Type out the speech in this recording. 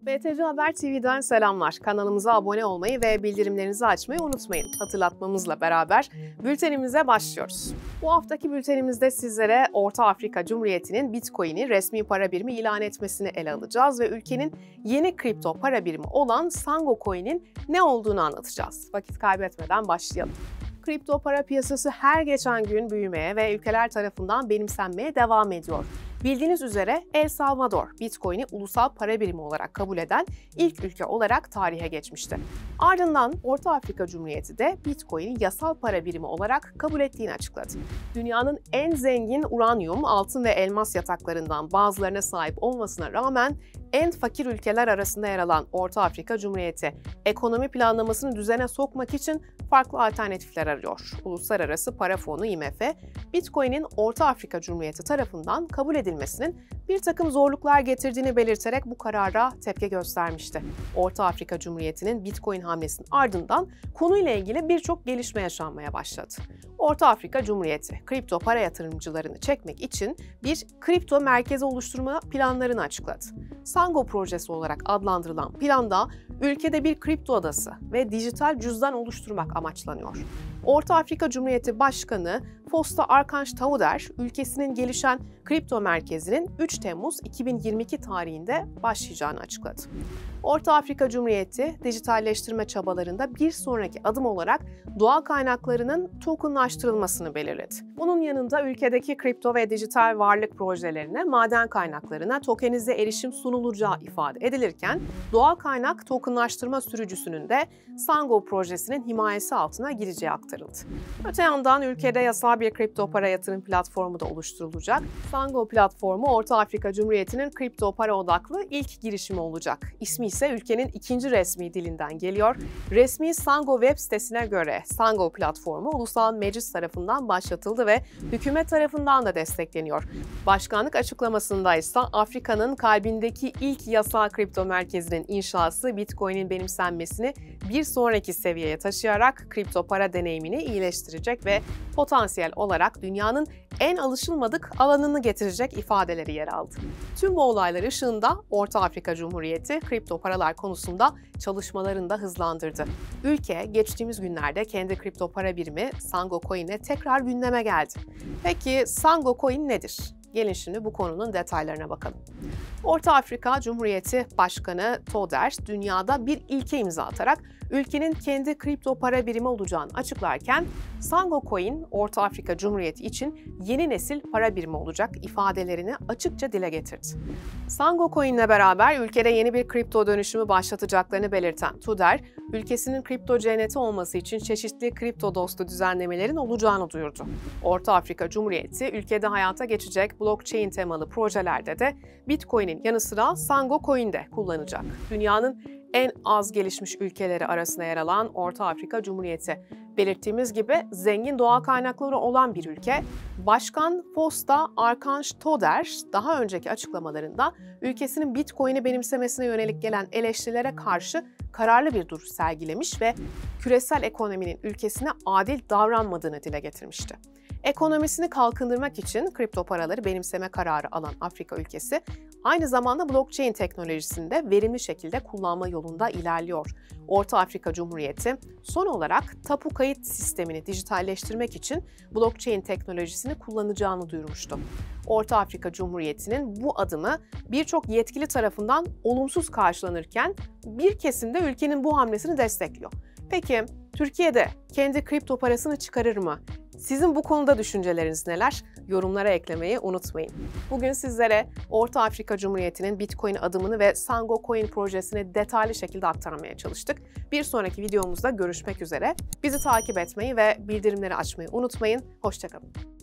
BTC Haber TV'den selamlar. Kanalımıza abone olmayı ve bildirimlerinizi açmayı unutmayın. Hatırlatmamızla beraber bültenimize başlıyoruz. Bu haftaki bültenimizde sizlere Orta Afrika Cumhuriyeti'nin Bitcoin'i resmi para birimi ilan etmesini ele alacağız ve ülkenin yeni kripto para birimi olan Sango Coin'in ne olduğunu anlatacağız. Vakit kaybetmeden başlayalım. Kripto para piyasası her geçen gün büyümeye ve ülkeler tarafından benimsenmeye devam ediyor. Bildiğiniz üzere El Salvador, Bitcoin'i ulusal para birimi olarak kabul eden ilk ülke olarak tarihe geçmişti. Ardından Orta Afrika Cumhuriyeti de Bitcoin'i yasal para birimi olarak kabul ettiğini açıkladı. Dünyanın en zengin uranyum, altın ve elmas yataklarından bazılarına sahip olmasına rağmen en fakir ülkeler arasında yer alan Orta Afrika Cumhuriyeti, ekonomi planlamasını düzene sokmak için farklı alternatifler arıyor. Uluslararası Para Fonu IMF, Bitcoin'in Orta Afrika Cumhuriyeti tarafından kabul edilmesinin bir takım zorluklar getirdiğini belirterek bu karara tepki göstermişti. Orta Afrika Cumhuriyeti'nin Bitcoin hamlesinin ardından konuyla ilgili birçok gelişme yaşanmaya başladı. Orta Afrika Cumhuriyeti, kripto para yatırımcılarını çekmek için bir kripto merkezi oluşturma planlarını açıkladı. Sango projesi olarak adlandırılan planda ülkede bir kripto adası ve dijital cüzdan oluşturmak amaçlanıyor. Orta Afrika Cumhuriyeti Başkanı Fosta Arkanj Tauder, ülkesinin gelişen kripto merkezinin 3 Temmuz 2022 tarihinde başlayacağını açıkladı. Orta Afrika Cumhuriyeti, dijitalleştirme çabalarında bir sonraki adım olarak doğal kaynaklarının tokenlaştırılmasını belirledi. Bunun yanında ülkedeki kripto ve dijital varlık projelerine, maden kaynaklarına tokenize erişim sunulacağı ifade edilirken, doğal kaynak tokenlaştırma sürücüsünün de Sango projesinin himayesi altına gireceği aktarıldı. Öte yandan ülkede yasal bir kripto para yatırım platformu da oluşturulacak. Sango platformu Orta Afrika Cumhuriyeti'nin kripto para odaklı ilk girişimi olacak. İsmi ise ülkenin ikinci resmi dilinden geliyor. Resmi Sango web sitesine göre Sango platformu ulusal meclis tarafından başlatıldı ve hükümet tarafından da destekleniyor. Başkanlık açıklamasında ise Afrika'nın kalbindeki ilk yasal kripto merkezinin inşası Bitcoin'in benimsenmesini bir sonraki seviyeye taşıyarak kripto para deneyimini iyileştirecek ve potansiyel olarak dünyanın en alışılmadık alanını getirecek ifadeleri yer aldı. Tüm bu olaylar ışığında Orta Afrika Cumhuriyeti kripto paralar konusunda çalışmalarını da hızlandırdı. Ülke geçtiğimiz günlerde kendi kripto para birimi Sango Coin'e tekrar gündeme geldi. Peki Sango Coin nedir? Gelin şimdi bu konunun detaylarına bakalım. Orta Afrika Cumhuriyeti Başkanı Tauder, dünyada bir ilke imza atarak ülkenin kendi kripto para birimi olacağını açıklarken, Sango Coin, Orta Afrika Cumhuriyeti için yeni nesil para birimi olacak ifadelerini açıkça dile getirdi. Sango Coin'le beraber ülkede yeni bir kripto dönüşümü başlatacaklarını belirten Tauder, ülkesinin kripto cenneti olması için çeşitli kripto dostu düzenlemelerin olacağını duyurdu. Orta Afrika Cumhuriyeti, ülkede hayata geçecek blockchain temalı projelerde de Bitcoin'in yanı sıra Sango Coin'de kullanacak. Dünyanın en az gelişmiş ülkeleri arasında yer alan Orta Afrika Cumhuriyeti, belirttiğimiz gibi zengin doğal kaynakları olan bir ülke. Başkan Fosta Arkanj Tauder daha önceki açıklamalarında ülkesinin Bitcoin'i benimsemesine yönelik gelen eleştirilere karşı kararlı bir duruş sergilemiş ve küresel ekonominin ülkesine adil davranmadığını dile getirmişti. Ekonomisini kalkındırmak için kripto paraları benimseme kararı alan Afrika ülkesi, aynı zamanda blockchain teknolojisini de verimli şekilde kullanma yolunda ilerliyor. Orta Afrika Cumhuriyeti son olarak tapu kayıt sistemini dijitalleştirmek için blockchain teknolojisini kullanacağını duyurmuştu. Orta Afrika Cumhuriyeti'nin bu adımı birçok yetkili tarafından olumsuz karşılanırken bir kesim de ülkenin bu hamlesini destekliyor. Peki Türkiye'de kendi kripto parasını çıkarır mı? Sizin bu konuda düşünceleriniz neler? Yorumlara eklemeyi unutmayın. Bugün sizlere Orta Afrika Cumhuriyeti'nin Bitcoin adımını ve Sango Coin projesini detaylı şekilde aktarmaya çalıştık. Bir sonraki videomuzda görüşmek üzere. Bizi takip etmeyi ve bildirimleri açmayı unutmayın. Hoşça kalın.